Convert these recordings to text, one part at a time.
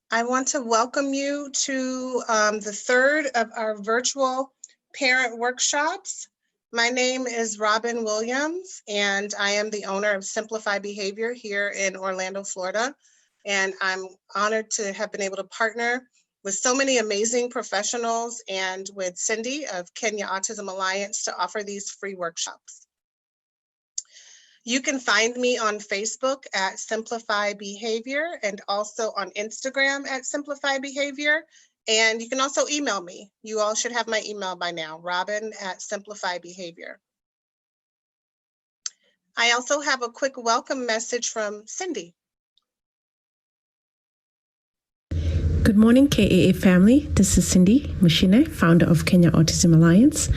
I want to welcome you to the third of our virtual parent workshops. My name is Robin Williams, and I am the owner of Simplify Behavior here in Orlando, Florida. And I'm honored to have been able to partner with so many amazing professionals and with Cindy of Kenya Autism Alliance to offer these free workshops. You can find me on Facebook at Simplify Behavior and also on Instagram at Simplify Behavior. And you can also email me. You all should have my email by now, Robin at Simplify Behavior. I also have a quick welcome message from Cindy. Good morning, KAA family. This is Cindy Mushine, founder of Kenya Autism Alliance.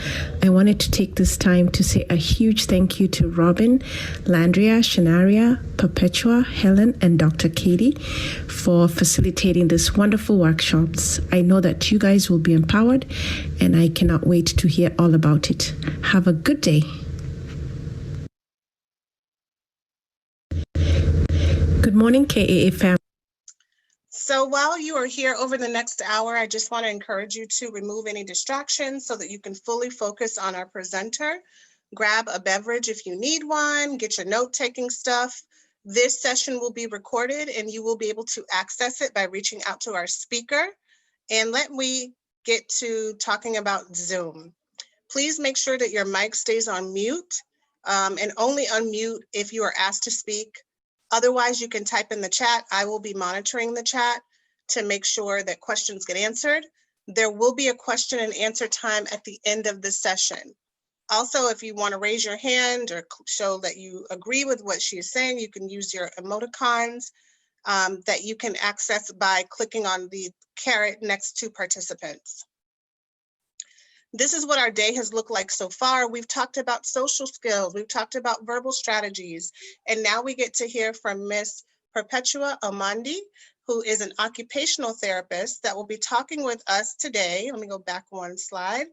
I wanted to take this time to say a huge thank you to Robin, Landria, Shanaria, Perpetua, Helen, and Dr. Katie for facilitating these wonderful workshops. I know that you guys will be empowered, and I cannot wait to hear all about it. Have a good day. Good morning, KAA family. So while you are here over the next hour, I just want to encourage you to remove any distractions so that you can fully focus on our presenter. Grab a beverage if you need one, get your note-taking stuff. This session will be recorded and you will be able to access it by reaching out to our speaker. And let me get to talking about Zoom. Please make sure that your mic stays on mute and only unmute if you are asked to speak. Otherwise, you can type in the chat. I will be monitoring the chat to make sure that questions get answered. There will be a question and answer time at the end of the session. Also, if you want to raise your hand or show that you agree with what she is saying, you can use your emoticons that you can access by clicking on the caret next to participants. This is what our day has looked like so far. We've talked about social skills, we've talked about verbal strategies, and now we get to hear from Miss Perpetua Amandi, who is an occupational therapist that will be talking with us today. Let me go back one slide,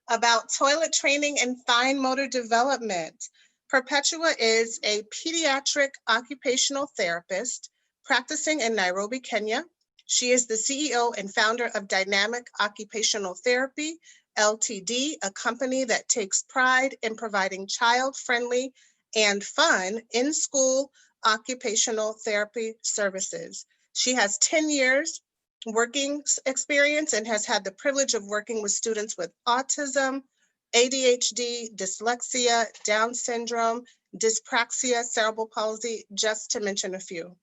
about toilet training and fine motor development. Perpetua is a pediatric occupational therapist practicing in Nairobi, Kenya. She is the CEO and founder of Dynamic Occupational Therapy, Ltd., a company that takes pride in providing child-friendly and fun in-school occupational therapy services. She has 10 years working experience and has had the privilege of working with students with autism, ADHD, dyslexia, Down syndrome, dyspraxia, cerebral palsy, just to mention a few.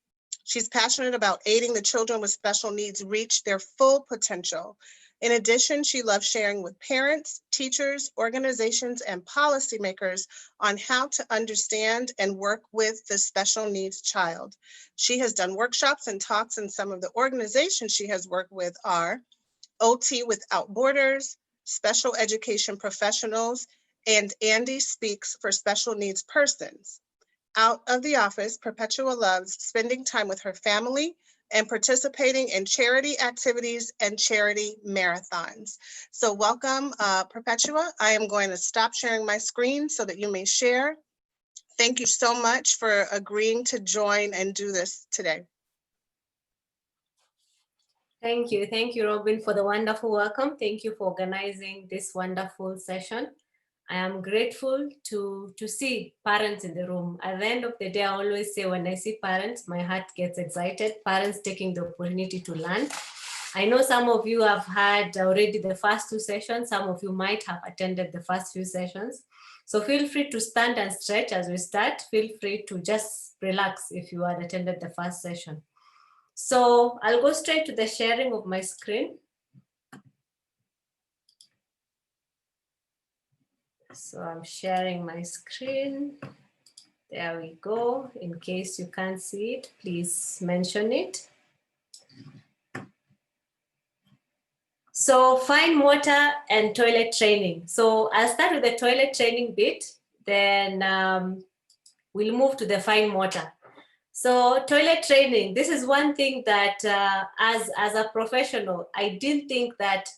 She's passionate about aiding the children with special needs reach their full potential. In addition, she loves sharing with parents, teachers, organizations, and policymakers on how to understand and work with the special needs child. She has done workshops and talks, and some of the organizations she has worked with are OT Without Borders, Special Education Professionals, and Andy Speaks for Special Needs Persons. Out of the office, Perpetua loves spending time with her family and participating in charity activities and charity marathons. So welcome, Perpetua. I am going to stop sharing my screen so that you may share. Thank you so much for agreeing to join and do this today. Thank you, Robin, for the wonderful welcome. Thank you for organizing this wonderful session. I am grateful to see parents in the room. At the end of the day, I always say when I see parents, my heart gets excited, parents taking the opportunity to learn. I know some of you have had already the first two sessions. Some of you might have attended the first few sessions. So feel free to stand and stretch as we start. Feel free to just relax if you had attended the first session. So I'll go straight to the sharing of my screen. So I'm sharing my screen. There we go. In case you can't see it, please mention it. So fine motor and toilet training. So I'll start with the toilet training bit, then we'll move to the fine motor. So toilet training, this is one thing that as a professional, I didn't think that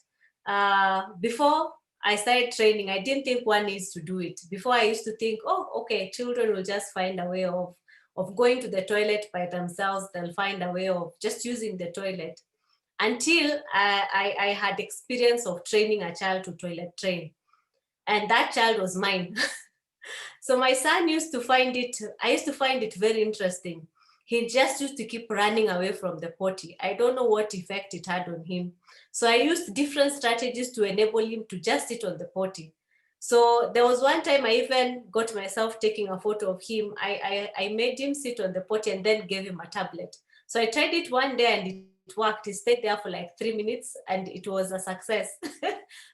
before I started training, I didn't think one needs to do it. Before I used to think, oh, okay, children will just find a way of going to the toilet by themselves. They'll find a way of just using the toilet. until I had experience of training a child to toilet train. And that child was mine. So my son used to find it, I used to find it very interesting. He just used to keep running away from the potty. I don't know what effect it had on him. So I used different strategies to enable him to just sit on the potty. So there was one time I even got myself taking a photo of him. I made him sit on the potty and then gave him a tablet. So I tried it one day and it worked. He stayed there for like 3 minutes and it was a success.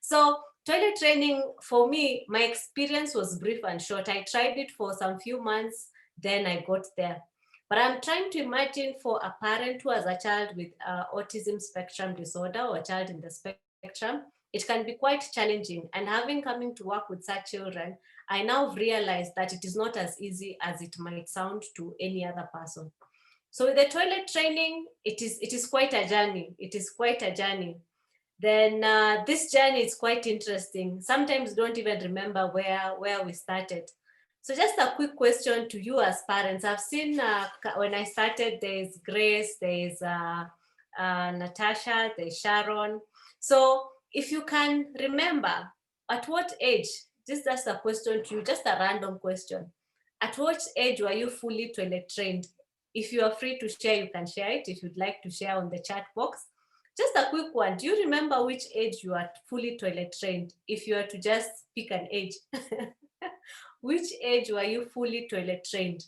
So toilet training, for me, my experience was brief and short. I tried it for some few months, then I got there. But I'm trying to imagine for a parent who has a child with autism spectrum disorder or a child in the spectrum, it can be quite challenging. And having coming to work with such children, I now realize that it is not as easy as it might sound to any other person. So with the toilet training, it is quite a journey. It is quite a journey. Then this journey is quite interesting. Sometimes don't even remember where we started. So just a quick question to you as parents. I've seen when I started, there's Grace, there's Natasha, there's Sharon. So if you can remember, at what age, this is just a question to you, just a random question. At what age were you fully toilet trained? If you are free to share, you can share it. If you'd like to share on the chat box. Just a quick one. Do you remember which age you are fully toilet trained? If you are to just pick an age. Which age were you fully toilet trained?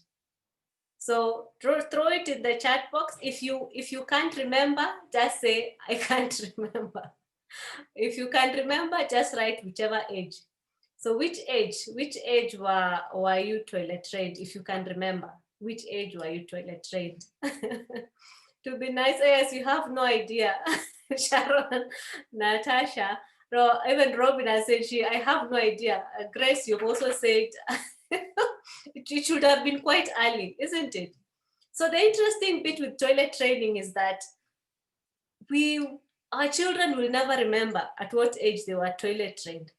So throw it in the chat box. If you can't remember, just say, I can't remember. If you can't remember, just write whichever age. So which age were you toilet trained? If you can remember, which age were you toilet trained? To be nice, yes, you have no idea. Sharon, Natasha, even Robin has said I have no idea. Grace, you've also said it should have been quite early, isn't it? So the interesting bit with toilet training is that our children will never remember at what age they were toilet trained.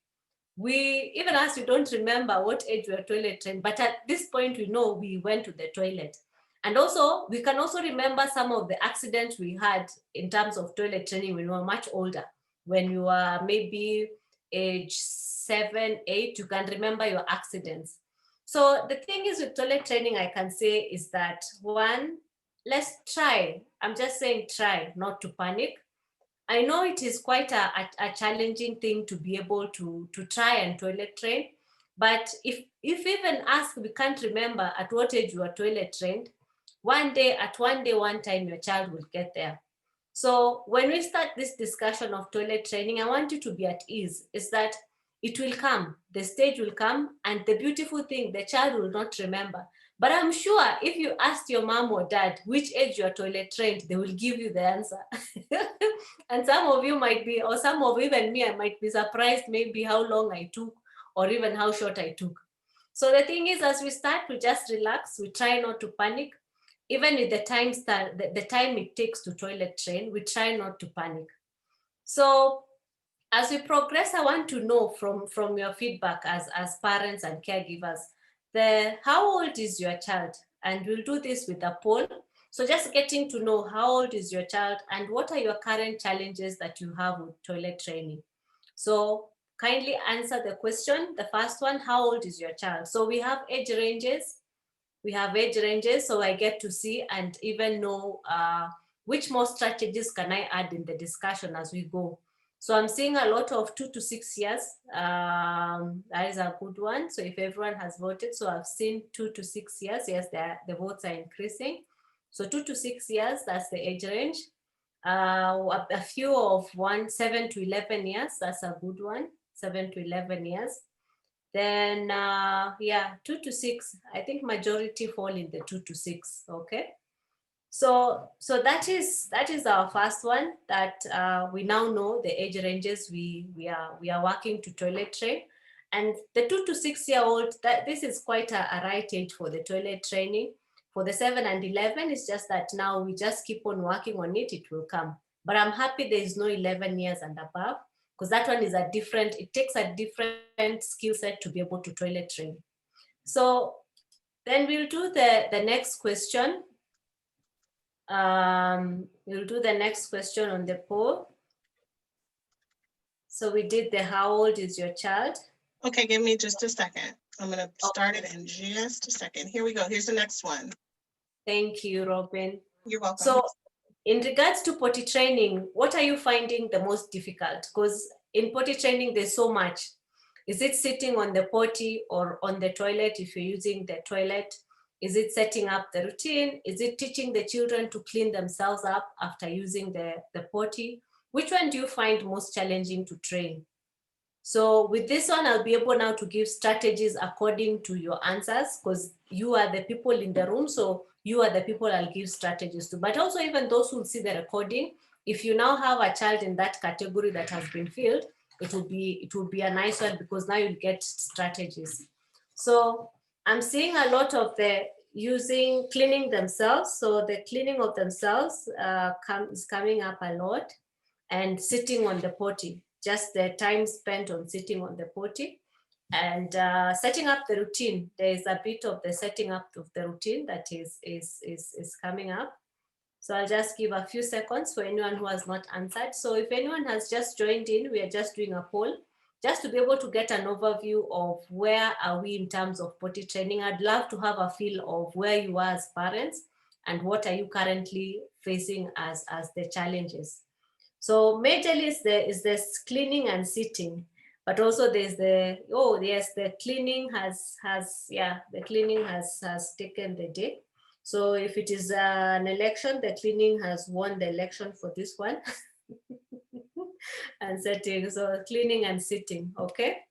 Even us, we don't remember what age we were toilet trained, but at this point we know we went to the toilet. And also, we can also remember some of the accidents we had in terms of toilet training when we were much older. When you were maybe age 7, 8, you can remember your accidents. So the thing is with toilet training, I can say is that one, let's try. I'm just saying try, not to panic. I know it is quite a challenging thing to be able to try and toilet train. But if even ask, we can't remember at what age you are toilet trained, one time, your child will get there. So when we start this discussion of toilet training, I want you to be at ease, is that it will come, the stage will come, and the beautiful thing, the child will not remember. But I'm sure if you asked your mom or dad which age you are toilet trained, they will give you the answer. And some of you might be, or some of even me, I might be surprised maybe how long I took or even how short I took. So the thing is, as we start, we just relax, we try not to panic. Even with the time it takes to toilet train, we try not to panic. So as we progress, I want to know from your feedback as parents and caregivers, how old is your child? And we'll do this with a poll. So just getting to know how old is your child and what are your current challenges that you have with toilet training. So kindly answer the question. The first one, how old is your child? So we have age ranges. So I get to see and even know which more strategies can I add in the discussion as we go. So I'm seeing a lot of 2 to 6 years. That is a good one. So if everyone has voted, so I've seen 2 to 6 years. Yes, the votes are increasing. So 2 to 6 years, that's the age range. A few of 7 to 11 years, that's a good one. 7 to 11 years. Then, 2 to 6, I think majority fall in the 2 to 6, okay? So that is our first one, that we now know the age ranges we are working to toilet train. And the 2 to 6 year old, this is quite a right age for the toilet training. For the 7 and 11, it's just that now we just keep on working on it, it will come. But I'm happy there is no 11 years and above, because that one is it takes a different skill set to be able to toilet train. So then we'll do the next question. We'll do the next question on the poll. So we did the how old is your child? Okay, give me just a second. I'm going to start it in just a second. Here we go. Here's the next one. Thank you, Robin. You're welcome. So in regards to potty training, what are you finding the most difficult? Because in potty training, there's so much. Is it sitting on the potty or on the toilet if you're using the toilet? Is it setting up the routine? Is it teaching the children to clean themselves up after using the potty? Which one do you find most challenging to train? So with this one, I'll be able now to give strategies according to your answers, because you are the people in the room. So you are the people I'll give strategies to. But also even those who see the recording, if you now have a child in that category that has been filled, it will be a nice one, because now you get strategies. So I'm seeing a lot of the cleaning themselves. So the cleaning of themselves is coming up a lot, and sitting on the potty, just the time spent on sitting on the potty, and setting up the routine. There is a bit of the setting up of the routine that is coming up. So I'll just give a few seconds for anyone who has not answered. So if anyone has just joined in, we are just doing a poll, just to be able to get an overview of where are we in terms of potty training. I'd love to have a feel of where you are as parents and what are you currently facing as the challenges. So majorly is this cleaning and sitting, but also there's the, oh yes, the cleaning has taken the day. So if it is an election, the cleaning has won the election for this one. And setting, so cleaning and sitting, okay.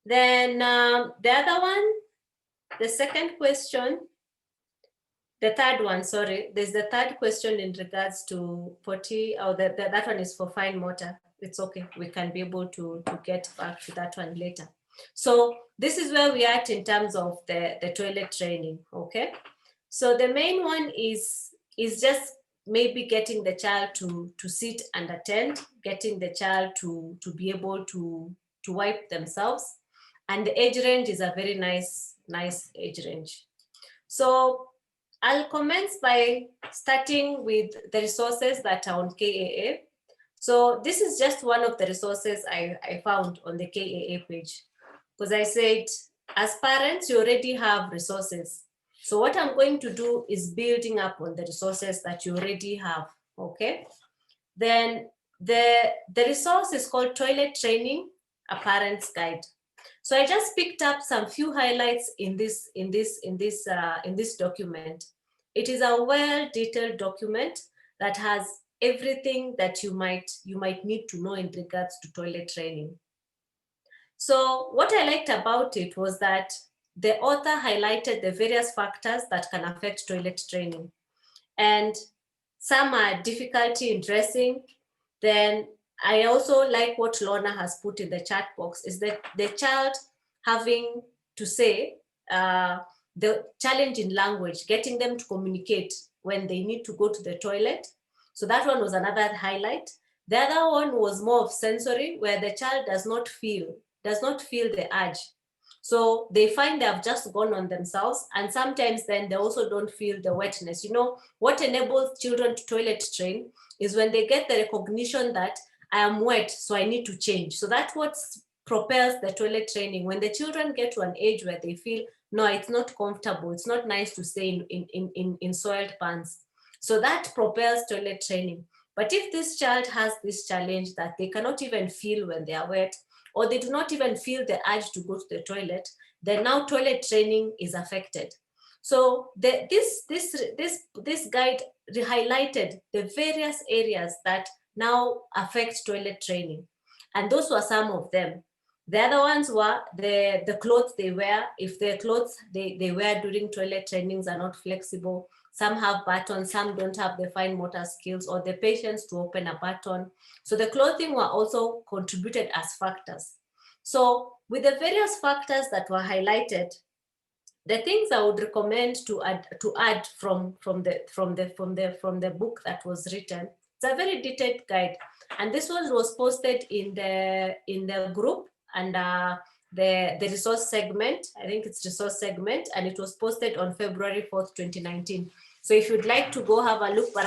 Then the other one, the second question, the third one, sorry, there's the third question in regards to potty, or that one is for fine motor. It's okay, we can be able to get back to that one later. So this is where we are at in terms of the toilet training, okay? So the main one is just maybe getting the child to sit and attend, getting the child to be able to wipe themselves. And the age range is a very nice age range. So I'll commence by starting with the resources that are on KAA. So this is just one of the resources I found on the KAA page, because I said, as parents, you already have resources. So what I'm going to do is building up on the resources that you already have, okay? Then the resource is called Toilet Training, a Parent's Guide. So I just picked up some few highlights in this document. It is a well-detailed document that has everything that you might need to know in regards to toilet training. So what I liked about it was that the author highlighted the various factors that can affect toilet training. And some are difficulty in dressing. Then I also like what Lorna has put in the chat box, is that the child having to say, the challenge in language, getting them to communicate when they need to go to the toilet. So that one was another highlight. The other one was more of sensory, where the child does not feel the urge. So they find they have just gone on themselves, and sometimes then they also don't feel the wetness. You know, what enables children to toilet train is when they get the recognition that I am wet, so I need to change. So that's what propels the toilet training. When the children get to an age where they feel, no, it's not comfortable, it's not nice to stay in soiled pants. So that propels toilet training. But if this child has this challenge that they cannot even feel when they are wet, or they do not even feel the urge to go to the toilet, then now toilet training is affected. So this guide highlighted the various areas that now affect toilet training. And those were some of them. The other ones were the clothes they wear. If the clothes they wear during toilet trainings are not flexible, some have buttons, some don't have the fine motor skills or the patience to open a button. So the clothing were also contributed as factors. So with the various factors that were highlighted, the things I would recommend to add from the book that was written, it's a very detailed guide, and this one was posted in the group and the resource segment. I think it's resource segment, and it was posted on February 4th, 2019. So if you'd like to go have a look, but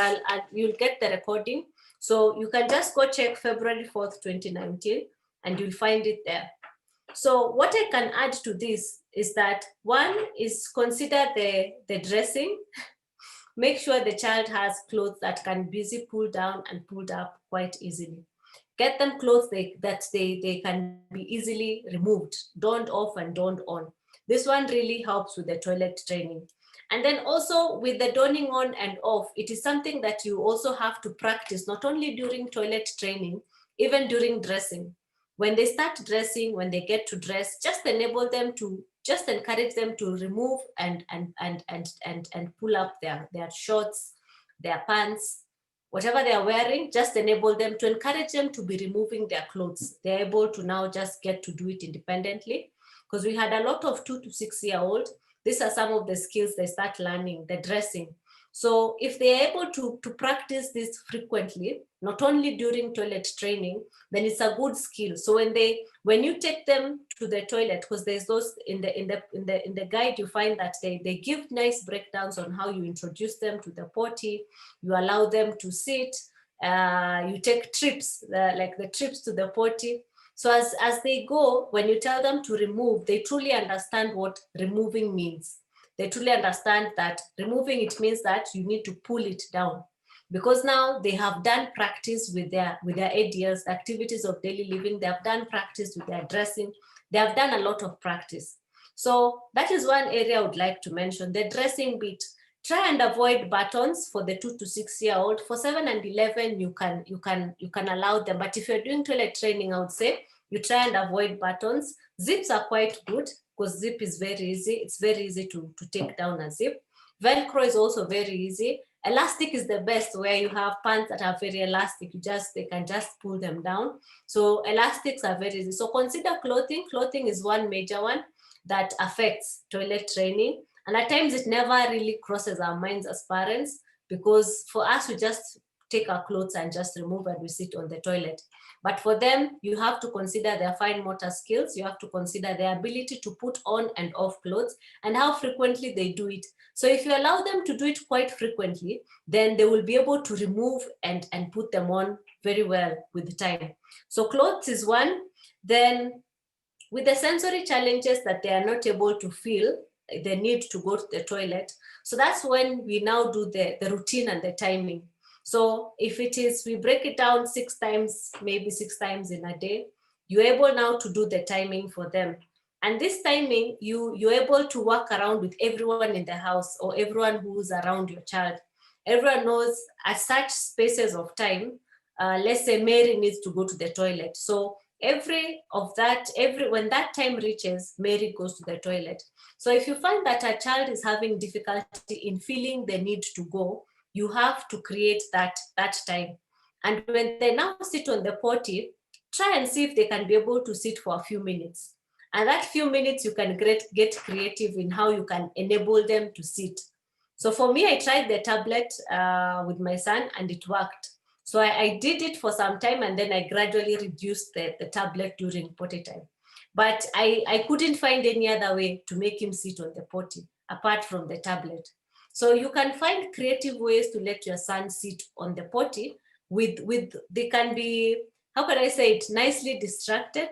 you'll get the recording. So you can just go check February 4th, 2019, and you'll find it there. So what I can add to this is that one is consider the dressing. Make sure the child has clothes that can be easily pulled down and pulled up quite easily. Get them clothes that they can be easily removed, donned off and donned on. This one really helps with the toilet training. And then also with the donning on and off, it is something that you also have to practice, not only during toilet training, even during dressing. When they start dressing, when they get to dress, just encourage them to remove and pull up their shorts, their pants, whatever they are wearing, just enable them to encourage them to be removing their clothes. They're able to now just get to do it independently, because we had a lot of 2 to 6 year old. These are some of the skills they start learning, the dressing. So if they're able to practice this frequently, not only during toilet training, then it's a good skill. So when you take them to the toilet, because there's those in the guide, you find that they give nice breakdowns on how you introduce them to the potty, you allow them to sit, you take trips, like the trips to the potty. So as they go, when you tell them to remove, they truly understand what removing means. They truly understand that removing, it means that you need to pull it down, because now they have done practice with their ADLs, activities of daily living. They have done practice with their dressing. They have done a lot of practice. So that is one area I would like to mention, the dressing bit. Try and avoid buttons for the 2 to 6 year old. For 7 and 11, you can allow them. But if you're doing toilet training, I would say you try and avoid buttons. Zips are quite good, because zip is very easy. It's very easy to take down a zip. Velcro is also very easy. Elastic is the best, where you have pants that are very elastic. They can just pull them down. So elastics are very easy. So consider clothing. Clothing is one major one that affects toilet training. And at times it never really crosses our minds as parents, because for us, we just take our clothes and just remove and we sit on the toilet. But for them, you have to consider their fine motor skills. You have to consider their ability to put on and off clothes and how frequently they do it. So if you allow them to do it quite frequently, then they will be able to remove and put them on very well with time. So clothes is one. Then with the sensory challenges that they are not able to feel, the need to go to the toilet. So that's when we now do the routine and the timing. So if it is, we break it down 6 times, maybe 6 times in a day, you're able now to do the timing for them. And this timing, you're able to work around with everyone in the house or everyone who's around your child. Everyone knows at such spaces of time, let's say Mary needs to go to the toilet. So when that time reaches, Mary goes to the toilet. So if you find that a child is having difficulty in feeling the need to go, you have to create that time. And when they now sit on the potty, try and see if they can be able to sit for a few minutes. And that few minutes, you can get creative in how you can enable them to sit. So for me, I tried the tablet with my son and it worked. So I did it for some time, and then I gradually reduced the tablet during potty time. But I couldn't find any other way to make him sit on the potty apart from the tablet. So you can find creative ways to let your son sit on the potty they can be, how can I say it, nicely distracted.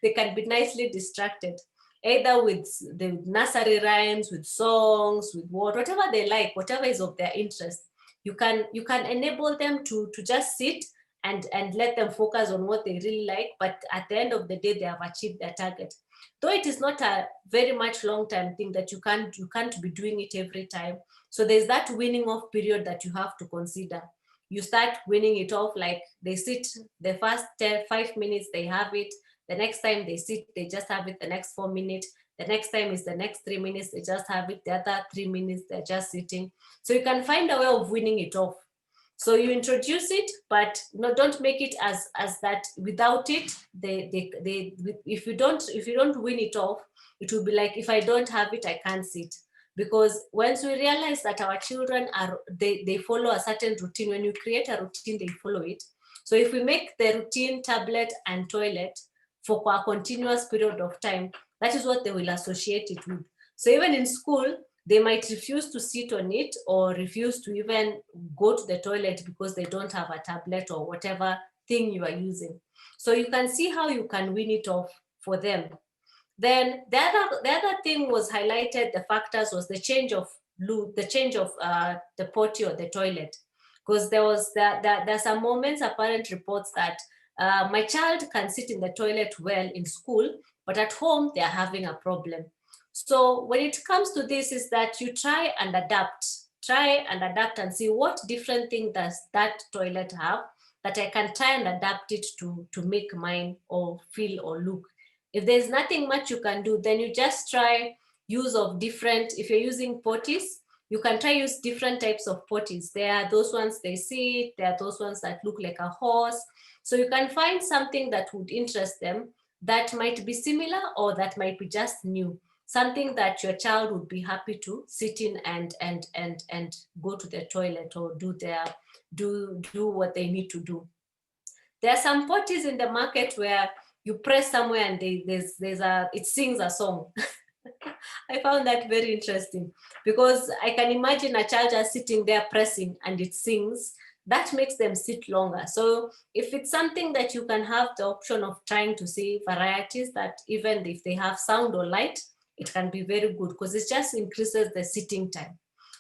They can be nicely distracted, either with the nursery rhymes, with songs, with whatever they like, whatever is of their interest. You can enable them to just sit and let them focus on what they really like, but at the end of the day, they have achieved their target. Though it is not a very much long-term thing that you can't be doing it every time. So there's that weaning off period that you have to consider. You start weaning it off, like they sit the first 5 minutes, they have it. The next time they sit, they just have it the next 4 minutes. The next time is the next 3 minutes, they just have it. The other 3 minutes, they're just sitting. So you can find a way of weaning it off. So you introduce it, but don't make it as that. Without it, if you don't wean it off, it will be like, if I don't have it, I can't sit. Because once we realize that our children they follow a certain routine, when you create a routine, they follow it. So if we make the routine tablet and toilet for a continuous period of time, that is what they will associate it with. So even in school, they might refuse to sit on it or refuse to even go to the toilet because they don't have a tablet or whatever thing you are using. So you can see how you can wean it off for them. Then the other thing was highlighted, the factors was the change of the potty or the toilet. Because there's some moments, a parent reports that my child can sit in the toilet well in school, but at home they are having a problem. So when it comes to this is that you try and adapt and see what different thing does that toilet have that I can try and adapt it to make mine or feel or look. If there's nothing much you can do, then you just try use of different, if you're using potties, you can try use different types of potties. There are those ones they sit, there are those ones that look like a horse. So you can find something that would interest them that might be similar or that might be just new. Something that your child would be happy to sit in and go to the toilet or do what they need to do. There are some potties in the market where you press somewhere and it sings a song. I found that very interesting because I can imagine a child just sitting there pressing and it sings. That makes them sit longer. So if it's something that you can have the option of trying to see varieties that even if they have sound or light, it can be very good because it just increases the sitting time.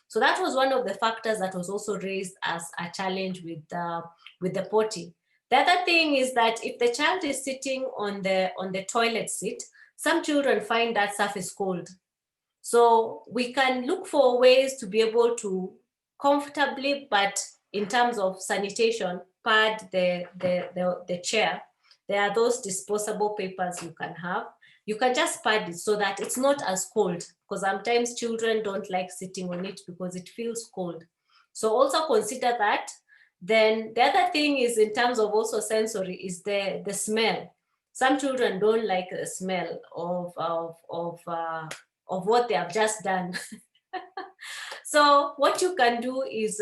So that was one of the factors that was also raised as a challenge with the potty. The other thing is that if the child is sitting on the toilet seat, some children find that surface cold. So we can look for ways to be able to comfortably, but in terms of sanitation, pad the chair. There are those disposable papers you can have. You can just pad it so that it's not as cold, because sometimes children don't like sitting on it because it feels cold. So also consider that. Then the other thing is in terms of also sensory is the smell. Some children don't like the smell of what they have just done. So what you can do is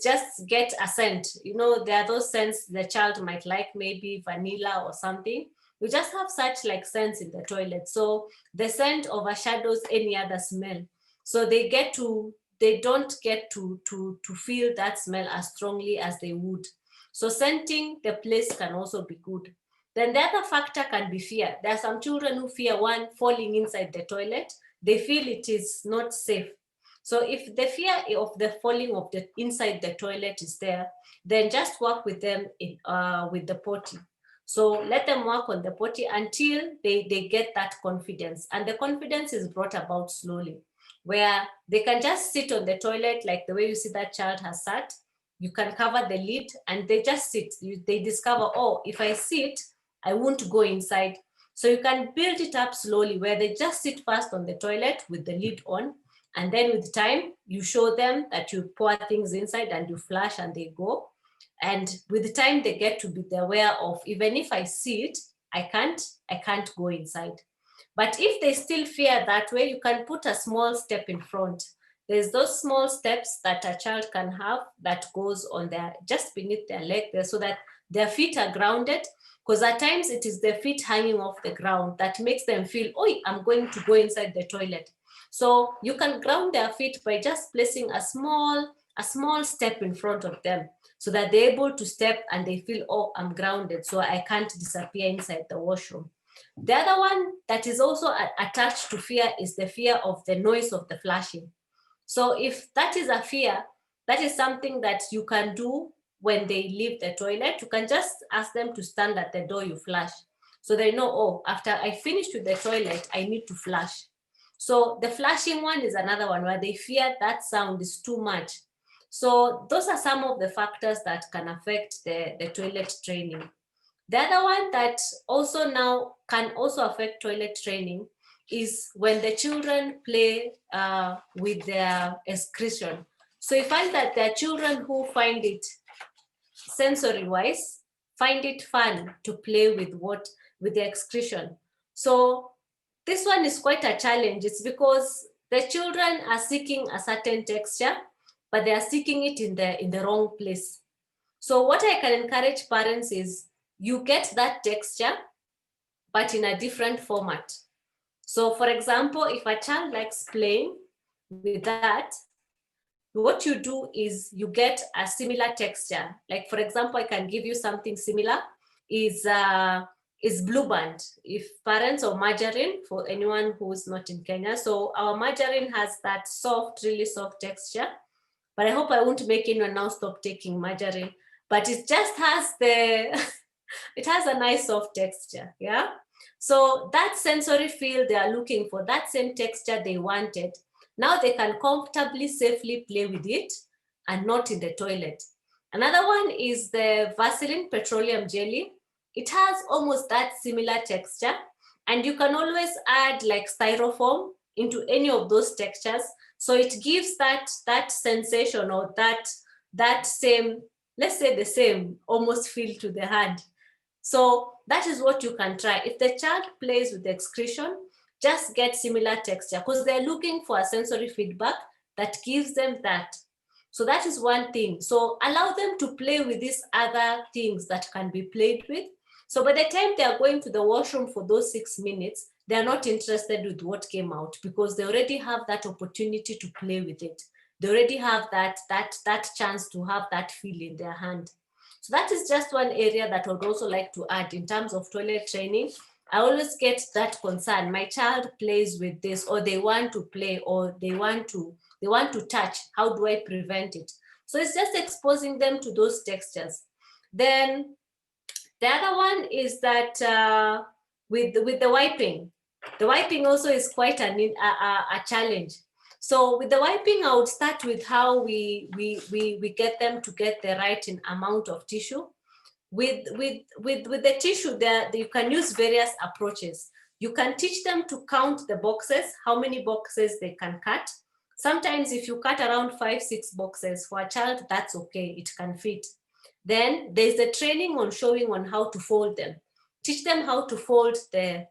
just get a scent. You know, there are those scents the child might like, maybe vanilla or something. You just have such like scents in the toilet. So the scent overshadows any other smell. So they don't get to feel that smell as strongly as they would. So scenting the place can also be good. Then the other factor can be fear. There are some children who fear falling inside the toilet. They feel it is not safe. So if the fear of the falling of inside the toilet is there, then just work with them with the potty. So let them work on the potty until they get that confidence. And the confidence is brought about slowly, where they can just sit on the toilet like the way you see that child has sat. You can cover the lid and they just sit. They discover, oh, if I sit, I won't go inside. So you can build it up slowly where they just sit first on the toilet with the lid on. And then with time, you show them that you pour things inside and you flush and they go. And with the time, they get to be aware of, even if I sit, I can't go inside. But if they still fear that way, you can put a small step in front. There's those small steps that a child can have that goes on just beneath their leg there so that their feet are grounded. Because at times it is their feet hanging off the ground that makes them feel, oh, I'm going to go inside the toilet. So you can ground their feet by just placing a small step in front of them so that they're able to step and they feel, oh, I'm grounded, so I can't disappear inside the washroom. The other one that is also attached to fear is the fear of the noise of the flushing. So if that is a fear, that is something that you can do when they leave the toilet. You can just ask them to stand at the door you flush. So they know, oh, after I finish with the toilet, I need to flush. So the flushing one is another one where they fear that sound is too much. So those are some of the factors that can affect the toilet training. The other one that also now can also affect toilet training is when the children play with their excretion. So you find that there are children who find it sensory-wise, find it fun to play with the excretion. So this one is quite a challenge. It's because the children are seeking a certain texture, but they are seeking it in the wrong place. So what I can encourage parents is you get that texture, but in a different format. So for example, if a child likes playing, with that, what you do is you get a similar texture. Like, for example, I can give you something similar is Blue Band. If parents or margarine, for anyone who's not in Kenya. So our margarine has that soft, really soft texture. But I hope I won't make anyone now stop taking margarine. But it just has the, it has a nice soft texture, yeah? So that sensory feel they are looking for, that same texture they wanted, now they can comfortably, safely play with it and not in the toilet. Another one is the Vaseline petroleum jelly. It has almost that similar texture, and you can always add like styrofoam into any of those textures. So it gives that sensation or that same, let's say the same almost feel to the hand. So that is what you can try. If the child plays with the excretion, just get similar texture because they're looking for a sensory feedback that gives them that. So that is one thing. So allow them to play with these other things that can be played with. So by the time they are going to the washroom for those 6 minutes, they are not interested with what came out because they already have that opportunity to play with it. They already have that chance to have that feel in their hand. So that is just one area that I would also like to add in terms of toilet training. I always get that concern. My child plays with this, or they want to play, or they want to touch. How do I prevent it? So it's just exposing them to those textures. Then the other one is that with the wiping. The wiping also is quite a challenge. So with the wiping, I would start with how we get them to get the right amount of tissue. With the tissue, there you can use various approaches. You can teach them to count the boxes, how many boxes they can cut. Sometimes if you cut around 5-6 boxes for a child, that's okay, it can fit. Then there's the training on showing on how to fold them. Teach them how to fold the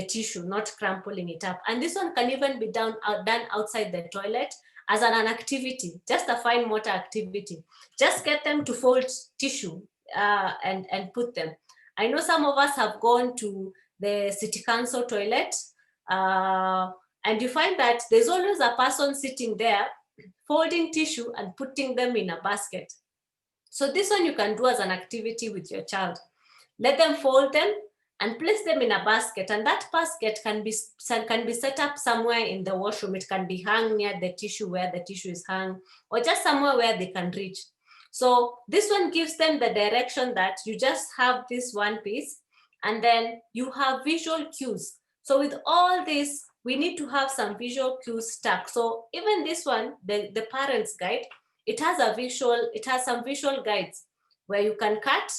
tissue, not crumpling it up. And this one can even be done outside the toilet as an activity, just a fine motor activity. Just get them to fold tissue and put them. I know some of us have gone to the city council toilet and you find that there's always a person sitting there folding tissue and putting them in a basket. So this one you can do as an activity with your child. Let them fold them and place them in a basket, and that basket can be set up somewhere in the washroom. It can be hung near the tissue where the tissue is hung, or just somewhere where they can reach. So this one gives them the direction that you just have this one piece, and then you have visual cues. So with all this, we need to have some visual cues stuck. So even this one, the parent's guide, it has some visual guides where you can cut,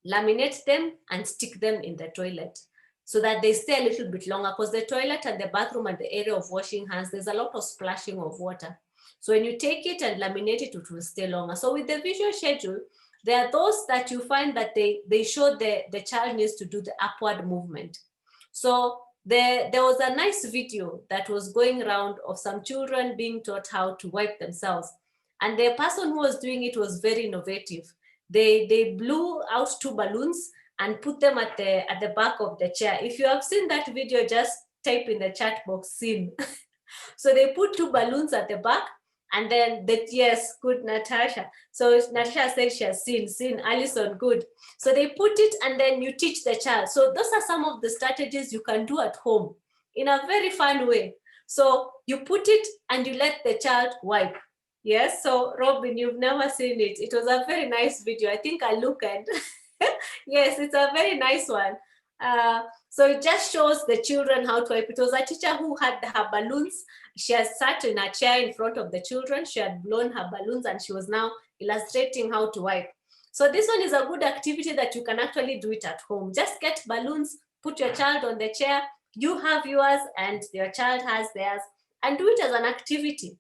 laminate them, and stick them in the toilet so that they stay a little bit longer, because the toilet and the bathroom and the area of washing hands, there's a lot of splashing of water. So when you take it and laminate it, it will stay longer. So with the visual schedule, there are those that you find that they show the child needs to do the upward movement. So there was a nice video that was going around of some children being taught how to wipe themselves. And the person who was doing it was very innovative. They blew out 2 balloons and put them at the back of the chair. If you have seen that video, just type in the chat box "scene." So they put 2 balloons at the back, and then yes, good, Natasha. So Natasha said she has seen, Alison, good. So they put it, and then you teach the child. So those are some of the strategies you can do at home in a very fun way. So you put it and you let the child wipe. Yes, so Robin, you've never seen it. It was a very nice video. I think I look at, yes, it's a very nice one. So it just shows the children how to wipe. It was a teacher who had her balloons. She had sat in a chair in front of the children. She had blown her balloons and she was now illustrating how to wipe. So this one is a good activity that you can actually do it at home. Just get balloons, put your child on the chair. You have yours and your child has theirs, and do it as an activity.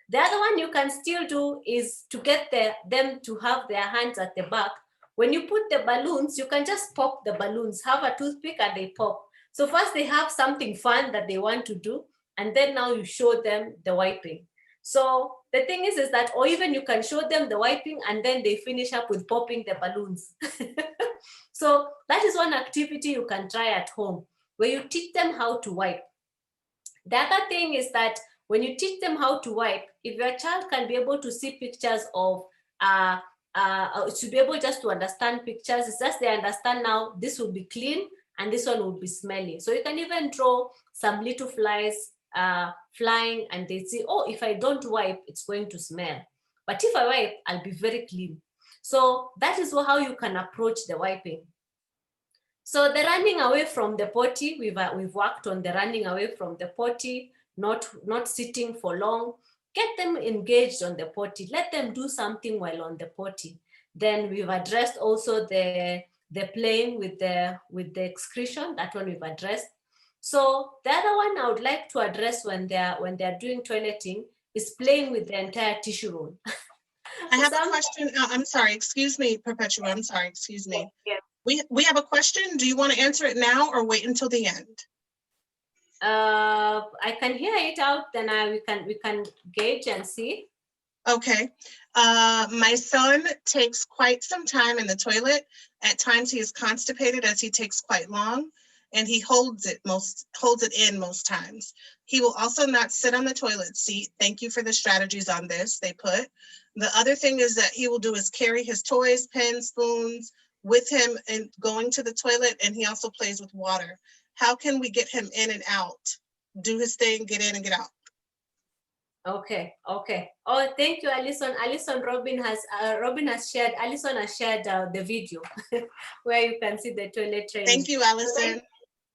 The other one you can still do is to get them to have their hands at the back. When you put the balloons, you can just pop the balloons, have a toothpick and they pop. So first they have something fun that they want to do, and then now you show them the wiping. So the thing is that, or even you can show them the wiping and then they finish up with popping the balloons. So that is one activity you can try at home, where you teach them how to wipe. The other thing is that when you teach them how to wipe, if your child can be able to see pictures of, to be able just to understand pictures, it's just they understand now this will be clean and this one will be smelly. So you can even draw some little flies flying, and they say, oh, if I don't wipe, it's going to smell. But if I wipe, I'll be very clean. So that is how you can approach the wiping. So the running away from the potty, we've worked on the running away from the potty, not sitting for long. Get them engaged on the potty. Let them do something while on the potty. Then we've addressed also the playing with the excretion. That one we've addressed. So the other one I would like to address when they're doing toileting is playing with the entire tissue roll. I have a question. I'm sorry, excuse me, Perpetua. I'm sorry, excuse me. Yeah. We have a question. Do you want to answer it now or wait until the end? I can hear it out, then we can gauge and see. Okay. My son takes quite some time in the toilet. At times he is constipated as he takes quite long, and he holds it in most times. He will also not sit on the toilet seat. Thank you for the strategies on this they put. The other thing is that he will do is carry his toys, pens, spoons with him and going to the toilet, and he also plays with water. How can we get him in and out? Do his thing, get in and get out. Okay. Oh, thank you, Alison. Robin has shared the video where you can see the toilet training. Thank you, Alison.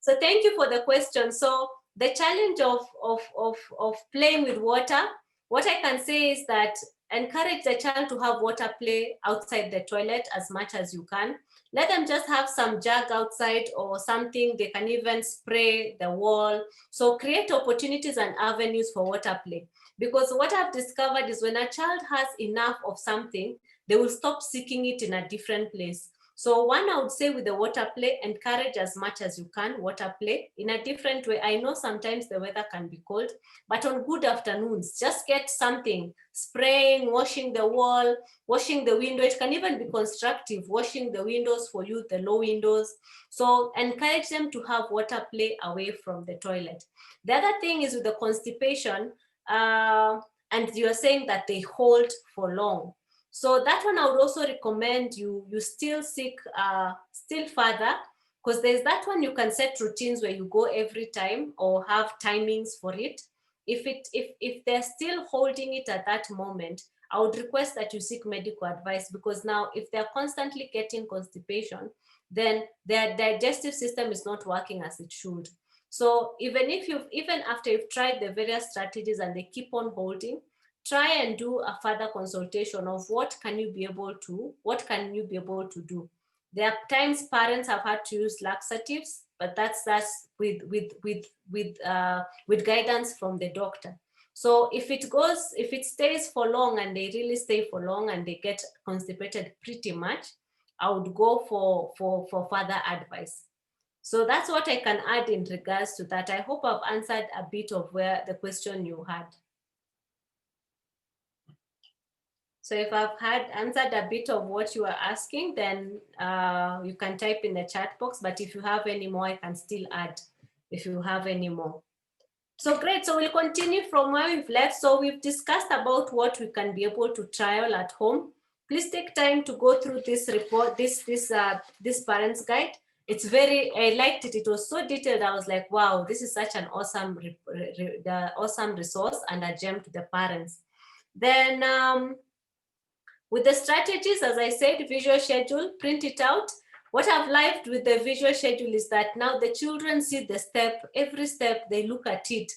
So thank you for the question. So the challenge of playing with water, what I can say is that encourage the child to have water play outside the toilet as much as you can. Let them just have some jug outside or something. They can even spray the wall. So create opportunities and avenues for water play. Because what I've discovered is when a child has enough of something, they will stop seeking it in a different place. So one, I would say with the water play, encourage as much as you can water play in a different way. I know sometimes the weather can be cold, but on good afternoons, just get something, spraying, washing the wall, washing the window. It can even be constructive, washing the windows for you, the low windows. So encourage them to have water play away from the toilet. The other thing is with the constipation, and you're saying that they hold for long. So that one I would also recommend you still seek still further, because there's that one you can set routines where you go every time or have timings for it. If they're still holding it at that moment, I would request that you seek medical advice, because now if they're constantly getting constipation, then their digestive system is not working as it should. So even after you've tried the various strategies and they keep on holding, try and do a further consultation of what can you be able to do. There are times parents have had to use laxatives, but that's with guidance from the doctor. So if it stays for long and they really stay for long and they get constipated pretty much, I would go for further advice. So that's what I can add in regards to that. I hope I've answered a bit of where the question you had. So if I've answered a bit of what you are asking, then you can type in the chat box. But if you have any more, I can still add if you have any more. So great. So we'll continue from where we've left. So we've discussed about what we can be able to trial at home. Please take time to go through this report, this parents guide. I liked it. It was so detailed. I was like, wow, this is such an awesome resource and a gem to the parents. Then with the strategies, as I said, visual schedule, print it out. What I've liked with the visual schedule is that now the children see the step, every step, they look at it.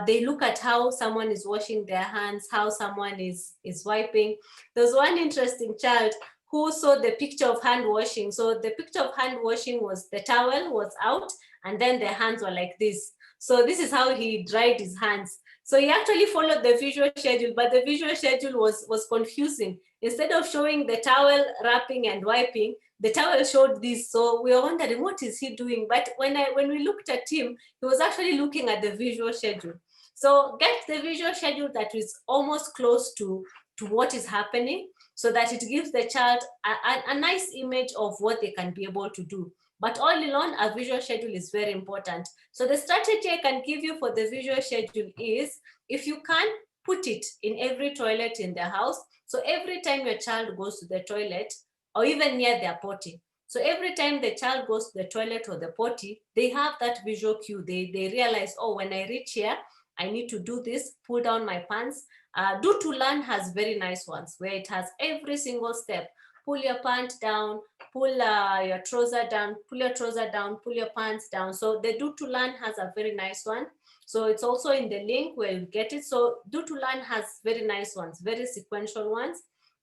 They look at how someone is washing their hands, how someone is wiping. There's one interesting child who saw the picture of hand washing. So the picture of hand washing was the towel was out and then the hands were like this. So this is how he dried his hands. So he actually followed the visual schedule, but the visual schedule was confusing. Instead of showing the towel wrapping and wiping, the towel showed this. So we were wondering, what is he doing? But when we looked at him, he was actually looking at the visual schedule. So get the visual schedule that is almost close to what is happening, so that it gives the child a nice image of what they can be able to do. But all along, a visual schedule is very important. So the strategy I can give you for the visual schedule is, if you can, put it in every toilet in the house. So every time your child goes to the toilet, or even near their potty, so every time the child goes to the toilet or the potty, they have that visual cue. They realize, oh, when I reach here, I need to do this, pull down my pants. Do to Learn has very nice ones where it has every single step. Pull your pant down, pull your trouser down, pull your trouser down, pull your pants down. So the Do to Learn has a very nice one. So it's also in the link where you get it. So Do to Learn has very nice ones, very sequential ones.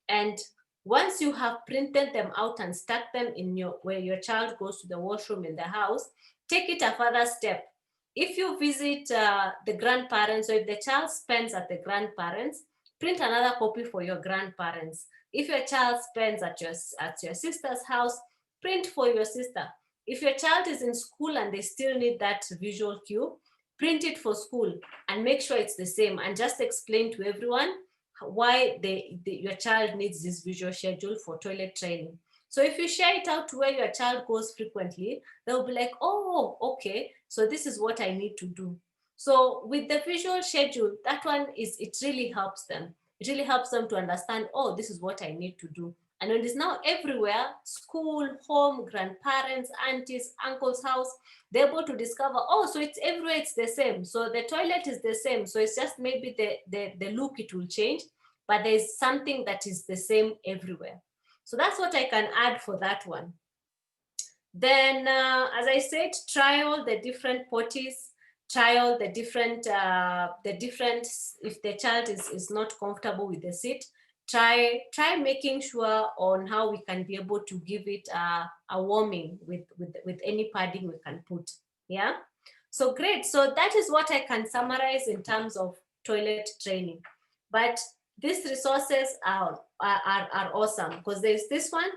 And once you have printed them out and stuck them in where your child goes to the washroom in the house, take it a further step. If you visit the grandparents, or if the child spends at the grandparents, print another copy for your grandparents. If your child spends at your sister's house, print for your sister. If your child is in school and they still need that visual cue, print it for school and make sure it's the same, and just explain to everyone why your child needs this visual schedule for toilet training. So if you share it out to where your child goes frequently, they'll be like, oh, okay, so this is what I need to do. So with the visual schedule, that one it really helps them. It really helps them to understand, oh, this is what I need to do. And it is now everywhere, school, home, grandparents, aunties, uncle's house, they're able to discover, oh, so it's everywhere, it's the same. So the toilet is the same. So it's just maybe the look, it will change, but there's something that is the same everywhere. So that's what I can add for that one. Then, as I said, try all the different potties, try all the different, if the child is not comfortable with the seat, try making sure on how we can be able to give it a warming with any padding we can put. Yeah. So great. So that is what I can summarize in terms of toilet training. But these resources are awesome, because there's this one,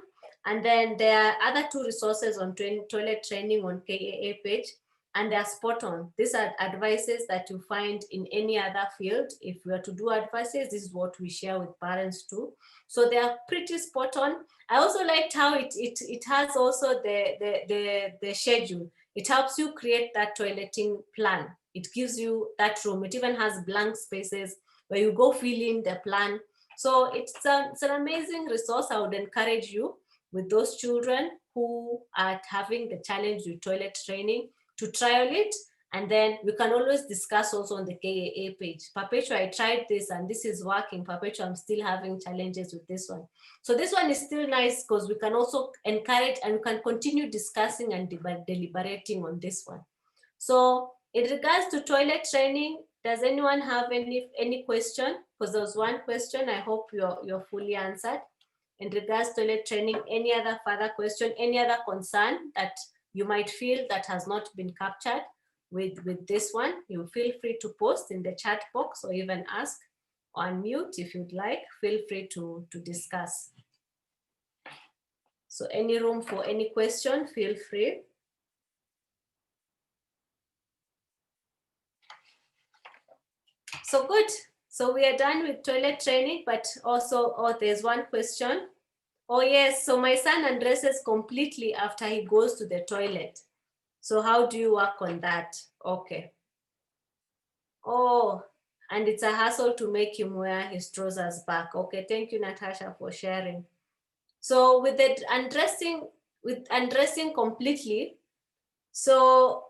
and then there are other two resources on toilet training on KAA page, and they're spot on. These are advices that you find in any other field. If we are to do advices, this is what we share with parents too. So they are pretty spot on. I also liked how it has also the schedule. It helps you create that toileting plan. It gives you that room. It even has blank spaces where you go fill in the plan. So it's an amazing resource. I would encourage you, with those children who are having the challenge with toilet training, to trial it. And then we can always discuss also on the KAA page. Perpetua, I tried this and this is working. Perpetua, I'm still having challenges with this one. So this one is still nice, because we can also encourage and we can continue discussing and deliberating on this one. So in regards to toilet training, does anyone have any question? Because there was one question. I hope you're fully answered. In regards to toilet training, any other further question, any other concern that you might feel that has not been captured with this one, you feel free to post in the chat box, or even ask or unmute if you'd like. Feel free to discuss. So any room for any question, feel free. So good. So we are done with toilet training, but also, oh, there's one question. Oh yes, so my son undresses completely after he goes to the toilet. So how do you work on that? Okay. Oh, and it's a hassle to make him wear his trousers back. Okay, thank you, Natasha, for sharing. So with the undressing completely, so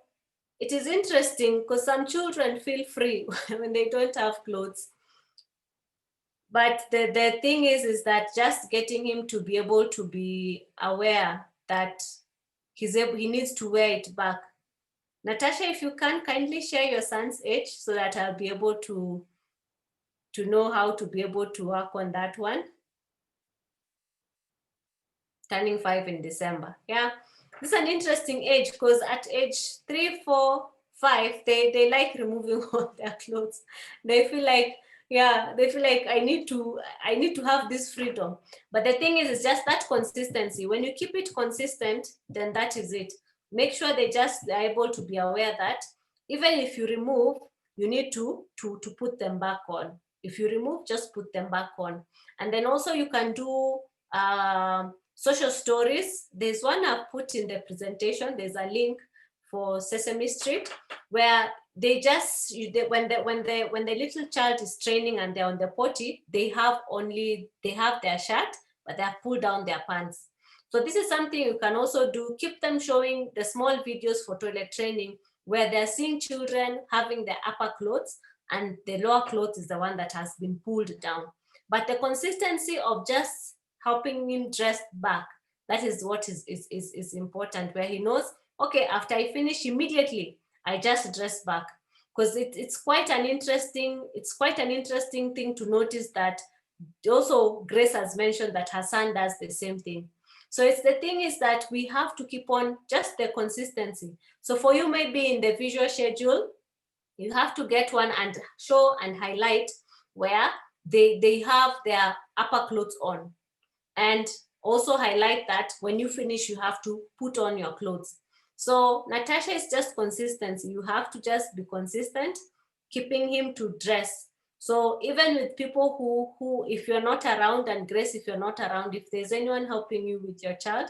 it is interesting because some children feel free when they don't have clothes. But the thing is that just getting him to be able to be aware that he needs to wear it back. Natasha, if you can kindly share your son's age so that I'll be able to know how to be able to work on that one. Turning 5 in December. Yeah, this is an interesting age, because at age 3, 4, 5, they like removing all their clothes. They feel like, yeah, they feel like I need to have this freedom. But the thing is, it's just that consistency. When you keep it consistent, then that is it. Make sure they just are able to be aware that even if you remove, you need to put them back on. If you remove, just put them back on. And then also you can do social stories. There's one I've put in the presentation. There's a link for Sesame Street where they just, when the little child is training and they're on the potty, they have their shirt, but they have pulled down their pants. So this is something you can also do. Keep them showing the small videos for toilet training where they're seeing children having their upper clothes and the lower clothes is the one that has been pulled down. But the consistency of just helping him dress back, that is what is important, where he knows, okay, after I finish immediately, I just dress back. Because it's quite an interesting thing to notice that also Grace has mentioned that her son does the same thing. So it's the thing is that we have to keep on just the consistency. So for you, maybe in the visual schedule, you have to get one and show and highlight where they have their upper clothes on. And also highlight that when you finish, you have to put on your clothes. So Natasha is just consistency. You have to just be consistent, keeping him to dress. So even with people who if you're not around, and Grace, if you're not around, if there's anyone helping you with your child,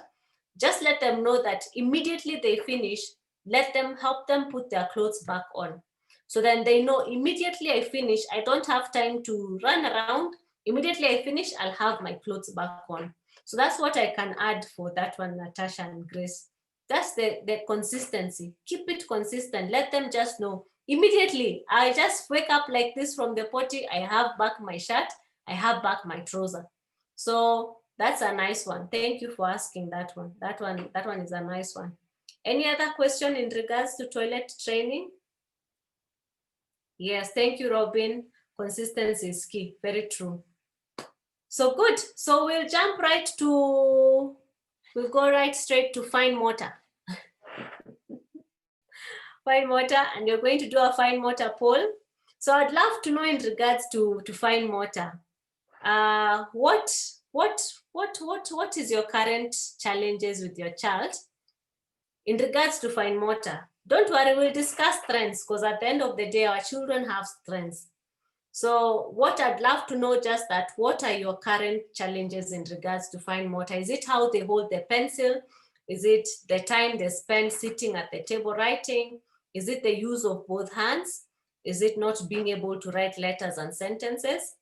just let them know that immediately they finish, help them put their clothes back on. So then they know immediately I finish, I don't have time to run around. Immediately I finish, I'll have my clothes back on. So that's what I can add for that one, Natasha and Grace. That's the consistency. Keep it consistent. Let them just know. Immediately, I just wake up like this from the potty, I have back my shirt, I have back my trouser. So that's a nice one. Thank you for asking that one. That one is a nice one. Any other question in regards to toilet training? Yes, thank you, Robin. Consistency is key. Very true. So good. So we'll go right straight to fine motor. Fine motor, and you're going to do a fine motor poll. So I'd love to know in regards to fine motor, what is your current challenges with your child in regards to fine motor? Don't worry, we'll discuss strengths, because at the end of the day, our children have strengths. So what I'd love to know just that, what are your current challenges in regards to fine motor? Is it how they hold the pencil? Is it the time they spend sitting at the table writing? Is it the use of both hands? Is it not being able to write letters and sentences?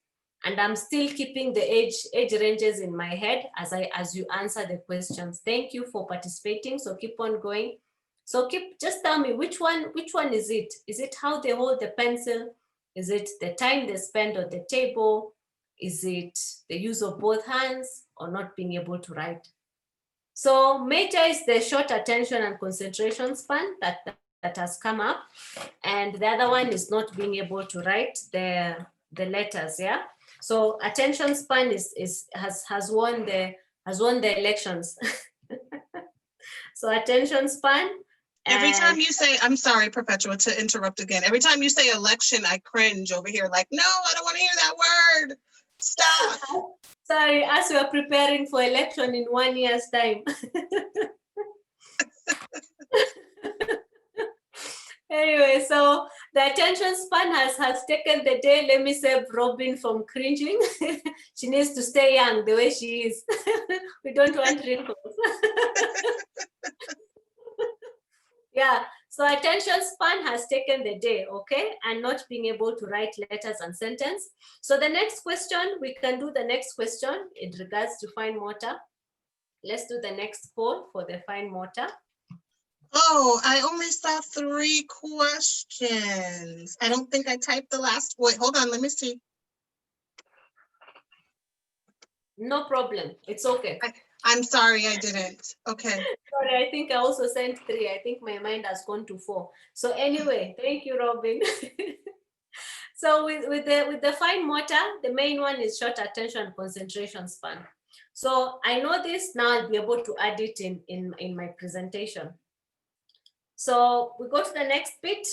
And I'm still keeping the age ranges in my head as you answer the questions. Thank you for participating. So keep on going. So just tell me which one is it? Is it how they hold the pencil? Is it the time they spend on the table? Is it the use of both hands or not being able to write? So major is the short attention and concentration span that has come up. And the other one is not being able to write the letters, yeah? So attention span has won the elections. So attention span. Every time you say, I'm sorry, Perpetua, to interrupt again. Every time you say election, I cringe over here like, no, I don't want to hear that word. Stop. Sorry, as we are preparing for election in 1 year's time. Anyway, so the attention span has taken the day. Let me save Robin from cringing. She needs to stay young the way she is. We don't want wrinkles. Yeah, so attention span has taken the day, okay? And not being able to write letters and sentence. So the next question, we can do the next question in regards to fine motor. Let's do the next poll for the fine motor. Oh, I only saw 3 questions. I don't think I typed the last. Wait, hold on, let me see. No problem, it's okay. I'm sorry, I didn't. Okay. Sorry, I think I also sent 3. I think my mind has gone to 4. So anyway, thank you, Robin. So with the fine motor, the main one is short attention concentration span. So I know this, now I'll be able to add it in my presentation. So we go to the next bit.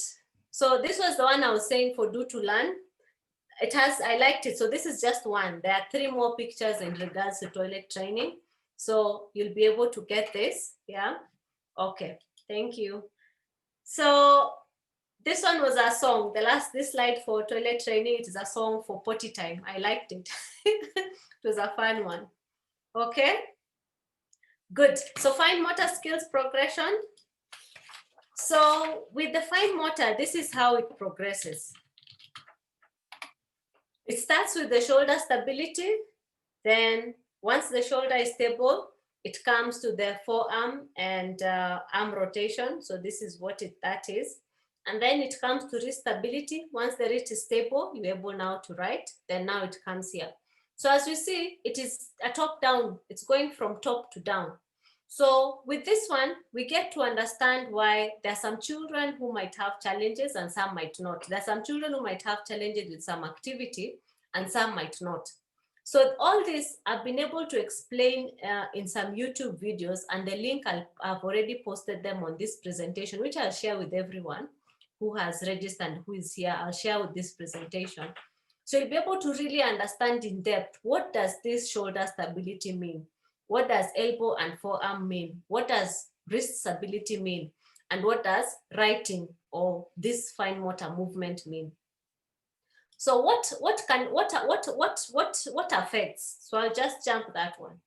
So this was the one I was saying for do to learn. I liked it. So this is just one. There are 3 more pictures in regards to toilet training. So you'll be able to get this, yeah? Okay, thank you. So this one was a song. This slide for toilet training, it is a song for potty time. I liked it. It was a fun one. Okay, good. So fine motor skills progression. So with the fine motor, this is how it progresses. It starts with the shoulder stability. Then once the shoulder is stable, it comes to the forearm and arm rotation. So this is what that is. And then it comes to wrist stability. Once the wrist is stable, you're able now to write. Then now it comes here. So as you see, it is a top down. It's going from top to down. So with this one, we get to understand why there are some children who might have challenges and some might not. There are some children who might have challenges with some activity and some might not. So all this I've been able to explain in some YouTube videos, and the link I've already posted them on this presentation, which I'll share with everyone who has registered and who is here. I'll share with this presentation. So you'll be able to really understand in depth, what does this shoulder stability mean? What does elbow and forearm mean? What does wrist stability mean? And what does writing or this fine motor movement mean? So what affects? So I'll just jump that one.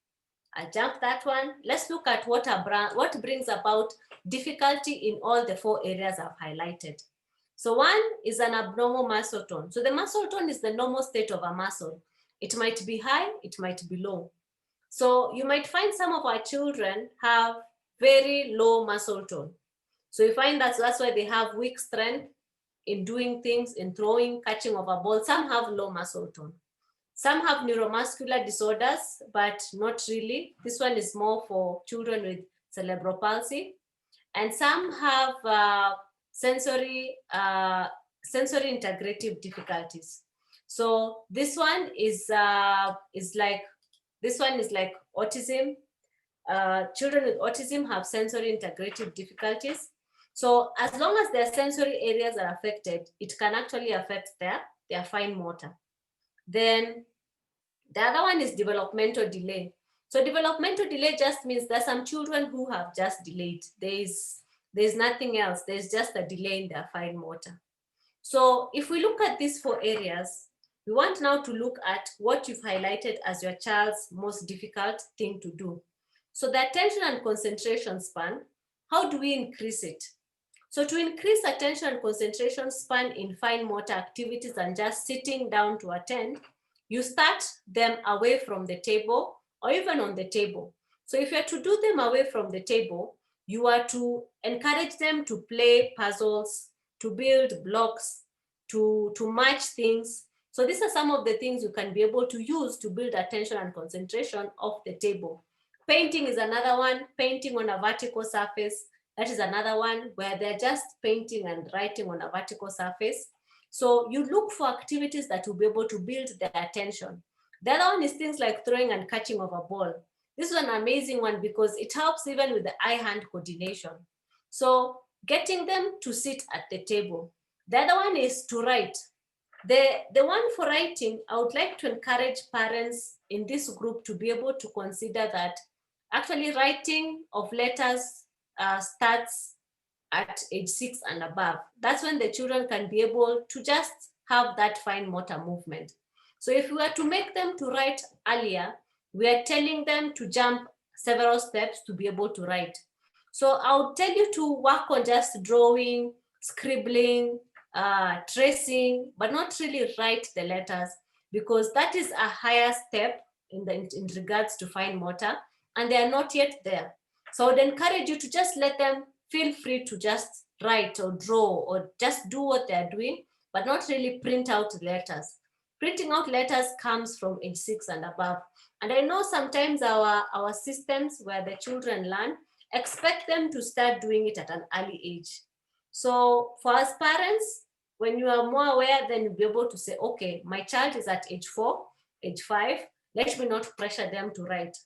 I'll jump that one. Let's look at what brings about difficulty in all the 4 areas I've highlighted. So one is an abnormal muscle tone. So the muscle tone is the normal state of a muscle. It might be high, it might be low. So you might find some of our children have very low muscle tone. So you find that's why they have weak strength in doing things, in throwing, catching of a ball. Some have low muscle tone. Some have neuromuscular disorders, but not really. This one is more for children with cerebral palsy. And some have sensory integrative difficulties. So this one is like autism. Children with autism have sensory integrative difficulties. So as long as their sensory areas are affected, it can actually affect their fine motor. Then the other one is developmental delay. So developmental delay just means there's some children who have just delayed. There's nothing else. There's just a delay in their fine motor. So if we look at these 4 areas, we want now to look at what you've highlighted as your child's most difficult thing to do. So the attention and concentration span, how do we increase it? So to increase attention and concentration span in fine motor activities and just sitting down to attend, you start them away from the table or even on the table. So if you're to do them away from the table, you are to encourage them to play puzzles, to build blocks, to match things. So these are some of the things you can be able to use to build attention and concentration off the table. Painting is another one, painting on a vertical surface. That is another one where they're just painting and writing on a vertical surface. So you look for activities that will be able to build their attention. The other one is things like throwing and catching of a ball. This is an amazing one because it helps even with the eye-hand coordination. So getting them to sit at the table. The other one is to write. The one for writing, I would like to encourage parents in this group to be able to consider that actually writing of letters starts at age 6 and above. That's when the children can be able to just have that fine motor movement. So if we were to make them to write earlier, we are telling them to jump several steps to be able to write. So I would tell you to work on just drawing, scribbling, tracing, but not really write the letters, because that is a higher step in regards to fine motor, and they are not yet there. So I would encourage you to just let them feel free to just write or draw or just do what they're doing, but not really print out letters. Printing out letters comes from age 6 and above. And I know sometimes our systems where the children learn expect them to start doing it at an early age. So for us parents, when you are more aware, then you'll be able to say, okay, my child is at age 4, age 5, let me not pressure them to write.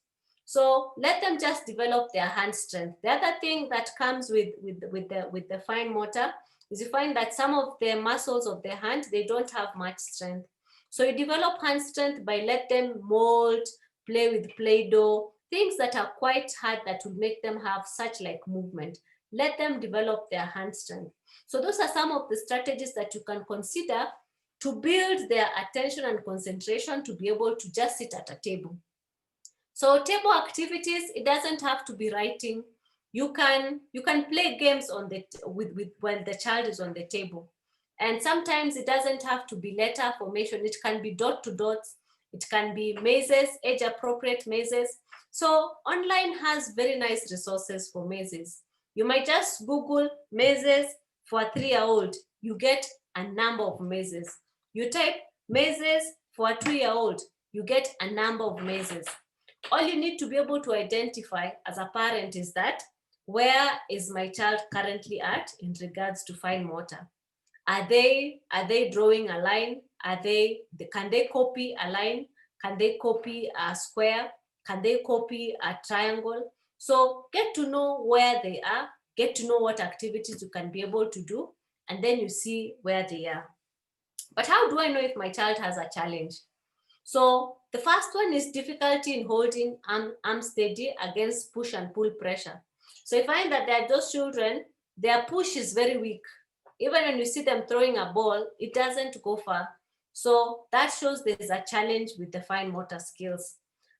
So let them just develop their hand strength. The other thing that comes with the fine motor is you find that some of the muscles of the hand, they don't have much strength. So you develop hand strength by let them mold, play with Play-Doh, things that are quite hard that will make them have such like movement. Let them develop their hand strength. So those are some of the strategies that you can consider to build their attention and concentration to be able to just sit at a table. So table activities, it doesn't have to be writing. You can play games on the while the child is on the table. And sometimes it doesn't have to be letter formation. It can be dot to dots. It can be mazes, age appropriate mazes. So online has very nice resources for mazes. You might just Google mazes for a 3-year-old. You get a number of mazes. You type mazes for a 2-year-old. You get a number of mazes. All you need to be able to identify as a parent is that, where is my child currently at in regards to fine motor? Are they drawing a line? Can they copy a line? Can they copy a square? Can they copy a triangle? So get to know where they are, get to know what activities you can be able to do, and then you see where they are. But how do I know if my child has a challenge? So the first one is difficulty in holding arm steady against push and pull pressure. So you find that there are those children, their push is very weak. Even when you see them throwing a ball, it doesn't go far. So that shows there's a challenge with the fine motor skills.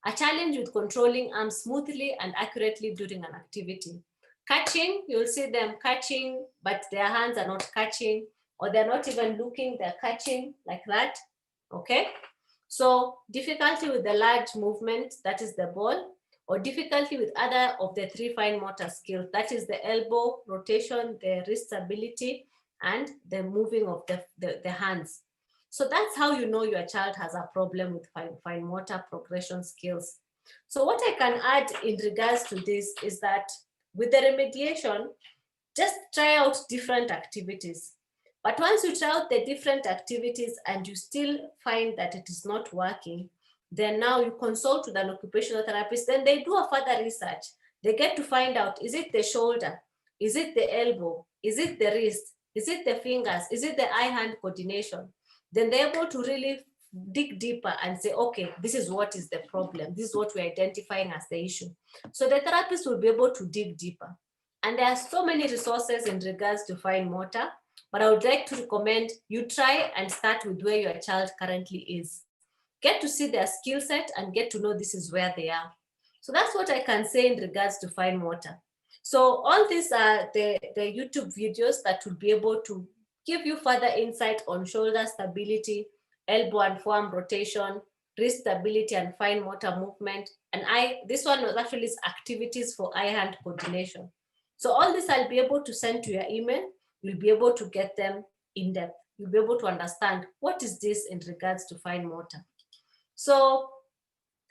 A challenge with controlling arms smoothly and accurately during an activity. Catching, you'll see them catching, but their hands are not catching, or they're not even looking, they're catching like that, okay? So difficulty with the large movement, that is the ball, or difficulty with other of the 3 fine motor skills, that is the elbow rotation, the wrist stability, and the moving of the hands. So that's how you know your child has a problem with fine motor progression skills. So what I can add in regards to this is that with the remediation, just try out different activities. But once you try out the different activities and you still find that it is not working, then now you consult with an occupational therapist, then they do a further research. They get to find out, is it the shoulder? Is it the elbow? Is it the wrist? Is it the fingers? Is it the eye-hand coordination? Then they're able to really dig deeper and say, okay, this is what is the problem. This is what we're identifying as the issue. So the therapist will be able to dig deeper. And there are so many resources in regards to fine motor, but I would like to recommend you try and start with where your child currently is. Get to see their skill set and get to know this is where they are. So that's what I can say in regards to fine motor. So all these are the YouTube videos that will be able to give you further insight on shoulder stability, elbow and forearm rotation, wrist stability and fine motor movement. And this one was actually activities for eye-hand coordination. So all this I'll be able to send to your email. You'll be able to get them in depth. You'll be able to understand what is this in regards to fine motor. So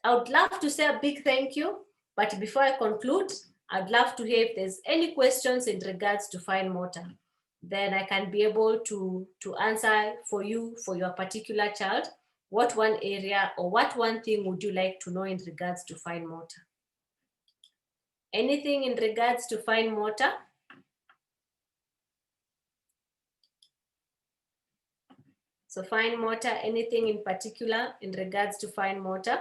I would love to say a big thank you, but before I conclude, I'd love to hear if there's any questions in regards to fine motor. Then I can be able to answer for you, for your particular child, what one area or what one thing would you like to know in regards to fine motor? Anything in regards to fine motor? So fine motor, anything in particular in regards to fine motor?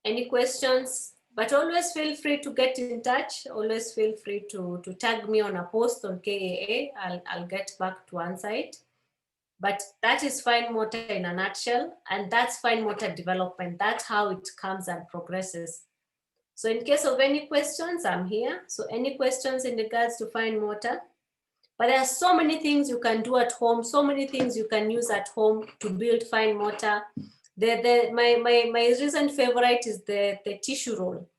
Any questions? But always feel free to get in touch. Always feel free to tag me on a post on KAA. I'll get back to answer it. But that is fine motor in a nutshell, and that's fine motor development. That's how it comes and progresses. So in case of any questions, I'm here. So any questions in regards to fine motor? But there are so many things you can do at home, so many things you can use at home to build fine motor. My recent favorite is the tissue roll.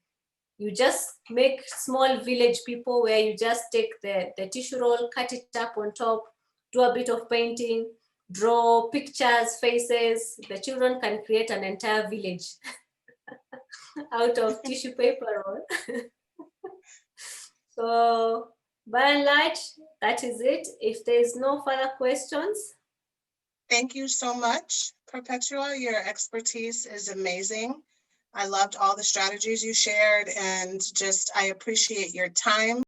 You just make small village people where you just take the tissue roll, cut it up on top, do a bit of painting, draw pictures, faces. The children can create an entire village out of tissue paper roll. So by and large, that is it. If there's no further questions. Thank you so much, Perpetua. Your expertise is amazing. I loved all the strategies you shared, and I appreciate your time.